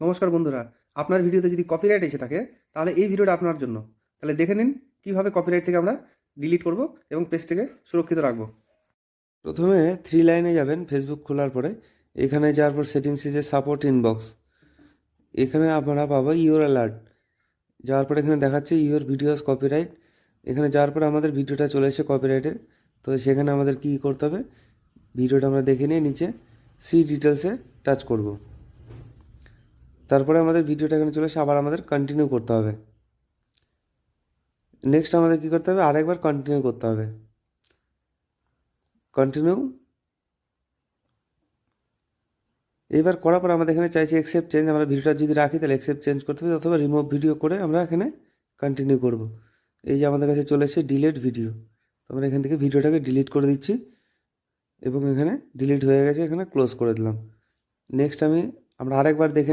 নমস্কার বন্ধুরা, আপনার ভিডিওতে যদি কপিরাইট এসে থাকে তাহলে এই ভিডিওটা আপনার জন্য। তাহলে দেখে নিন কিভাবে কপিরাইট থেকে আমরা ডিলিট করব এবং পেজটাকে সুরক্ষিত রাখবো। প্রথমে থ্রি লাইনে যাবেন, ফেসবুক খোলার পরে এখানে যাওয়ার পর সেটিংসে যে সাপোর্ট ইনবক্স, এখানে আপনারা পাবো ইওর অ্যালার্ট। যাওয়ার পরে এখানে দেখাচ্ছে ইওর ভিডিওস কপিরাইট। এখানে যাওয়ার পরে আমাদের ভিডিওটা চলে এসে কপিরাইটের, তো সেখানে আমাদের কী করতে হবে, ভিডিওটা আমরা দেখে নিয়ে নিচে সি ডিটেলসে টাচ করব। তারপরে আমাদের ভিডিওটা এখানে চলে এসে আবার আমাদের কন্টিনিউ করতে হবে। নেক্সট আমাদের কী করতে হবে, আরেকবার কন্টিনিউ করতে হবে। কন্টিনিউ এবার করার পর আমাদের এখানে চাইছে অ্যাকসেপ্ট চেঞ্জ। আমরা ভিডিওটা যদি রাখি তাহলে অ্যাকসেপ্ট চেঞ্জ করতে হবে, অথবা রিমুভ ভিডিও করে আমরা এখানে কন্টিনিউ করব। এই যে আমাদের কাছে চলে এসেছে ডিলিট ভিডিও, তো আমরা এখান থেকে ভিডিওটাকে ডিলিট করে দিচ্ছি এবং এখানে ডিলিট হয়ে গেছে, এখানে ক্লোজ করে দিলাম। নেক্সট আমরা আরেকবার দেখে নেব।